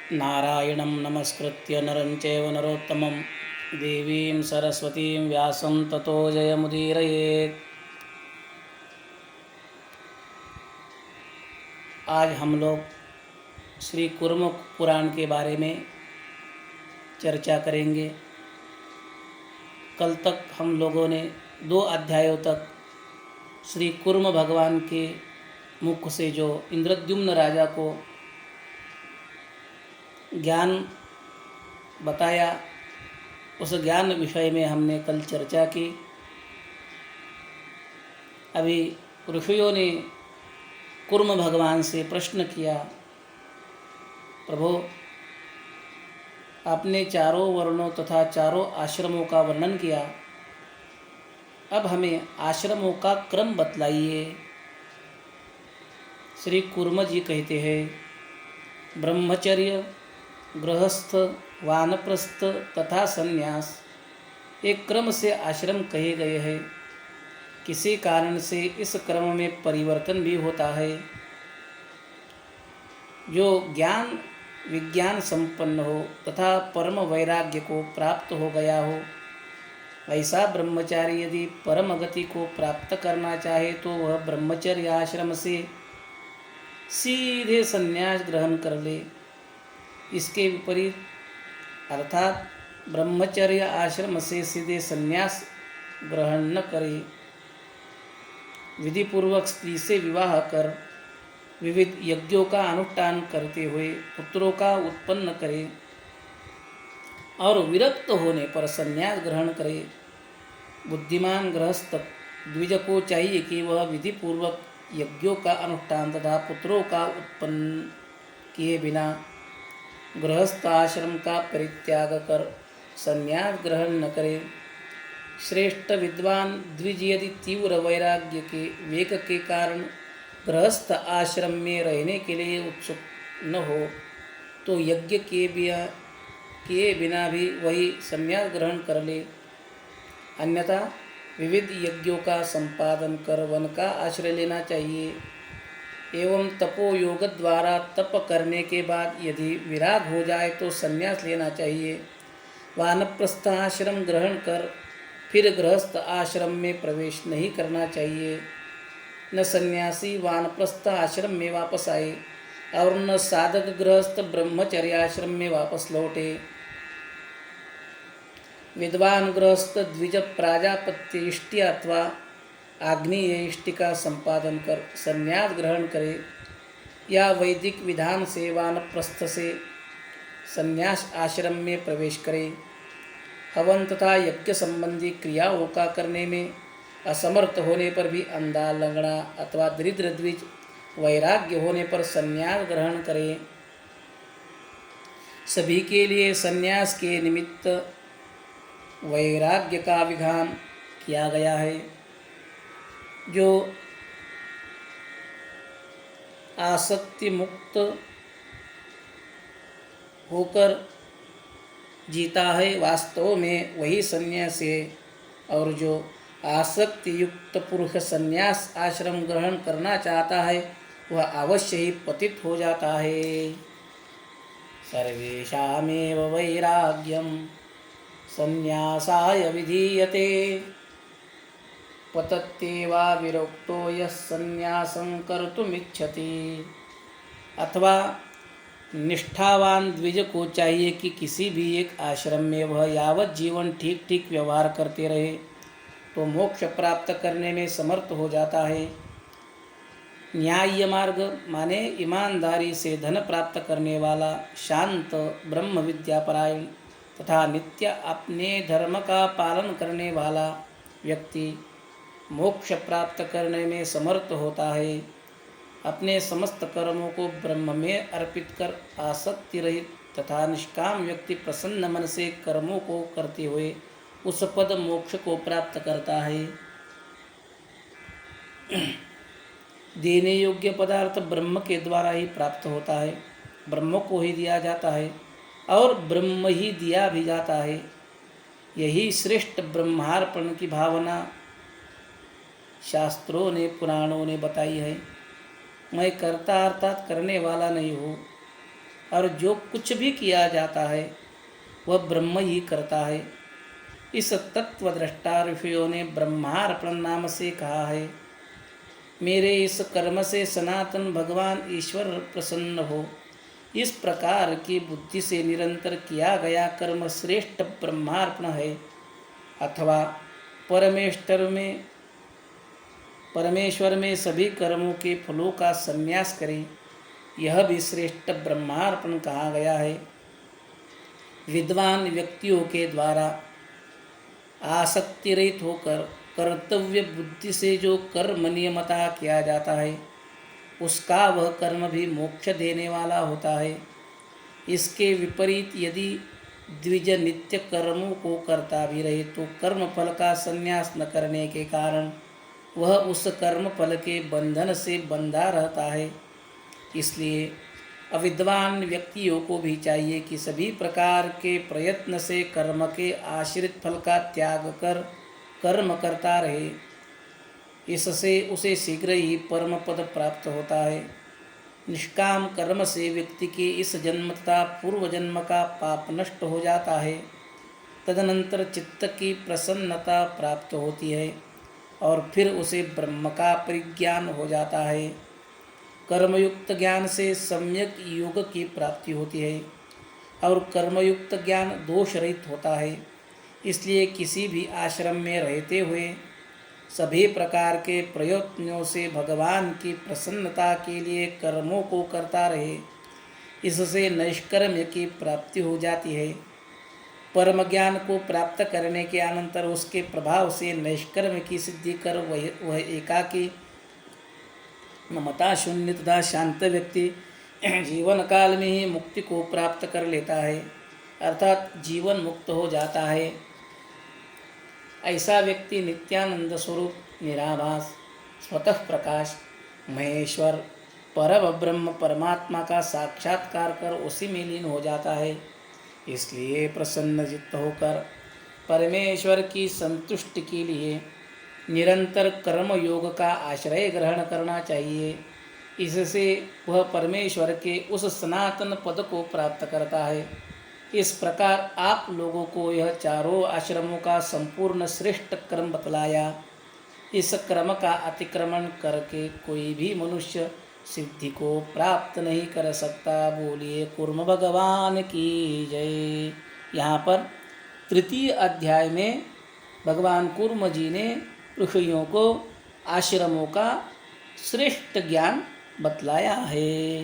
नारायणं नमस्कृत्य नरं चैव नरोत्तमं देवीं सरस्वतीं व्यासं ततो जयमुदीरयेत्। आज हम लोग श्री कुर्म पुराण के बारे में चर्चा करेंगे। कल तक हम लोगों ने 2 अध्यायों तक श्री कुर्म भगवान के मुख से जो इंद्रद्युम्न राजा को ज्ञान बताया, उस ज्ञान विषय में हमने कल चर्चा की। अभी ऋषियों ने कुर्म भगवान से प्रश्न किया, प्रभु आपने चारों वर्णों तथा चारों आश्रमों का वर्णन किया, अब हमें आश्रमों का क्रम बतलाइए। श्री कुर्म जी कहते हैं, ब्रह्मचर्य, गृहस्थ, वानप्रस्थ तथा संन्यास एक क्रम से आश्रम कहे गए हैं। किसी कारण से इस क्रम में परिवर्तन भी होता है। जो ज्ञान विज्ञान संपन्न हो तथा परम वैराग्य को प्राप्त हो गया हो, ऐसा ब्रह्मचारी यदि परम गति को प्राप्त करना चाहे तो वह ब्रह्मचर्य आश्रम से सीधे संन्यास ग्रहण कर ले। इसके विपरीत अर्थात ब्रह्मचर्य आश्रम से सीधे संन्यास ग्रहण न करे, विधिपूर्वक स्त्री से विवाह कर विविध यज्ञों का अनुष्ठान करते हुए पुत्रों का उत्पन्न करे और विरक्त होने पर संन्यास ग्रहण करे। बुद्धिमान गृहस्थ द्विज को चाहिए कि वह विधिपूर्वक यज्ञों का अनुष्ठान तथा पुत्रों का उत्पन्न किए बिना गृहस्थ आश्रम का परित्याग कर संन्यास ग्रहण न करे। श्रेष्ठ विद्वान द्विज यदि तीव्र वैराग्य के वेग के कारण गृहस्थ आश्रम में रहने के लिए उत्सुक न हो तो यज्ञ किए बिना भी वही संन्यास ग्रहण कर ले। अन्यथा विविध यज्ञों का संपादन कर वन का आश्रय लेना चाहिए। एवं तपो योग द्वारा तप करने के बाद यदि विराग हो जाए तो संन्यास लेना चाहिए। वानप्रस्थ आश्रम ग्रहण कर फिर गृहस्थ आश्रम में प्रवेश नहीं करना चाहिए। न सन्यासी वानप्रस्थ आश्रम में वापस आए और न साधक गृहस्थ ब्रह्मचर्य आश्रम में वापस लौटे। विद्वान गृहस्थ द्विज प्राजापत्य इष्टि अथवा आग्नेय इष्टि का संपादन कर संन्यास ग्रहण करे या वैदिक विधान से वानप्रस्थ से संन्यास आश्रम में प्रवेश करे। हवन तथा यज्ञ संबंधी क्रियाओं का करने में असमर्थ होने पर भी अंधा, लंगड़ा अथवा दरिद्र द्विज वैराग्य होने पर संन्यास ग्रहण करे। सभी के लिए संन्यास के निमित्त वैराग्य का विधान किया गया है। जो आसक्ति मुक्त होकर जीता है, वास्तव में वही संन्यास है, और जो आसक्ति युक्त पुरुष संन्यास आश्रम ग्रहण करना चाहता है वह अवश्य ही पतित हो जाता है। सर्वेषामेव वैराग्यम संन्यासाय विधीयते पतत्येवा विरक्तो यः संन्यासं कर्तुमिच्छति। अथवा निष्ठावान द्विज को चाहिए कि किसी भी एक आश्रम में वह यावत जीवन ठीक ठीक व्यवहार करते रहे तो मोक्ष प्राप्त करने में समर्थ हो जाता है। न्याय्य मार्ग माने ईमानदारी से धन प्राप्त करने वाला, शांत, ब्रह्म विद्यापरायण तथा नित्य अपने धर्म का पालन करने वाला व्यक्ति मोक्ष प्राप्त करने में समर्थ होता है। अपने समस्त कर्मों को ब्रह्म में अर्पित कर आसक्ति रहित तथा निष्काम व्यक्ति प्रसन्न मन से कर्मों को करते हुए उस पद मोक्ष को प्राप्त करता है। देने योग्य पदार्थ ब्रह्म के द्वारा ही प्राप्त होता है, ब्रह्म को ही दिया जाता है और ब्रह्म ही दिया भी जाता है। यही श्रेष्ठ ब्रह्मार्पण की भावना शास्त्रों ने, पुराणों ने बताई है। मैं कर्ता अर्थात करने वाला नहीं हूँ, और जो कुछ भी किया जाता है वह ब्रह्म ही करता है। इस तत्वदृष्टा ऋषियों ने ब्रह्मार्पण नाम से कहा है। मेरे इस कर्म से सनातन भगवान ईश्वर प्रसन्न हो, इस प्रकार की बुद्धि से निरंतर किया गया कर्म श्रेष्ठ ब्रह्मार्पण है। अथवा परमेश्वर में सभी कर्मों के फलों का संन्यास करें, यह भी श्रेष्ठ ब्रह्मार्पण कहा गया है। विद्वान व्यक्तियों के द्वारा आसक्ति रहित होकर कर्तव्य बुद्धि से जो कर्म नियमता किया जाता है, उसका वह कर्म भी मोक्ष देने वाला होता है। इसके विपरीत यदि द्विज नित्य कर्मों को करता भी रहे तो कर्म फल का संन्यास न करने के कारण वह उस कर्म फल के बंधन से बंधा रहता है। इसलिए अविद्वान व्यक्तियों को भी चाहिए कि सभी प्रकार के प्रयत्न से कर्म के आश्रित फल का त्याग कर कर्म करता रहे। इससे उसे शीघ्र ही परम पद प्राप्त होता है। निष्काम कर्म से व्यक्ति के इस जन्म तथा पूर्व जन्म का पाप नष्ट हो जाता है। तदनंतर चित्त की प्रसन्नता प्राप्त होती है और फिर उसे ब्रह्म का परिज्ञान हो जाता है। कर्मयुक्त ज्ञान से सम्यक योग की प्राप्ति होती है और कर्मयुक्त ज्ञान दोष रहित होता है। इसलिए किसी भी आश्रम में रहते हुए सभी प्रकार के प्रयत्नों से भगवान की प्रसन्नता के लिए कर्मों को करता रहे। इससे नैष्कर्म्य की प्राप्ति हो जाती है। परम ज्ञान को प्राप्त करने के अनंतर उसके प्रभाव से नैष्कर्म्य की सिद्धि कर वह एकाकी ममता शून्य तथा शांत व्यक्ति जीवन काल में ही मुक्ति को प्राप्त कर लेता है, अर्थात जीवन मुक्त हो जाता है। ऐसा व्यक्ति नित्यानंद स्वरूप निराभास स्वतः प्रकाश महेश्वर परम ब्रह्म परमात्मा का साक्षात्कार कर उसी में लीन हो जाता है। इसलिए प्रसन्न चित्त होकर परमेश्वर की संतुष्टि के लिए निरंतर कर्म योग का आश्रय ग्रहण करना चाहिए। इससे वह परमेश्वर के उस सनातन पद को प्राप्त करता है। इस प्रकार आप लोगों को यह चारों आश्रमों का संपूर्ण श्रेष्ठ क्रम बतलाया। इस क्रम का अतिक्रमण करके कोई भी मनुष्य सिद्धि को प्राप्त नहीं कर सकता। बोलिए कूर्म भगवान की जय। यहाँ पर तृतीय अध्याय में भगवान कूर्म जी ने ऋषियों को आश्रमों का श्रेष्ठ ज्ञान बतलाया है।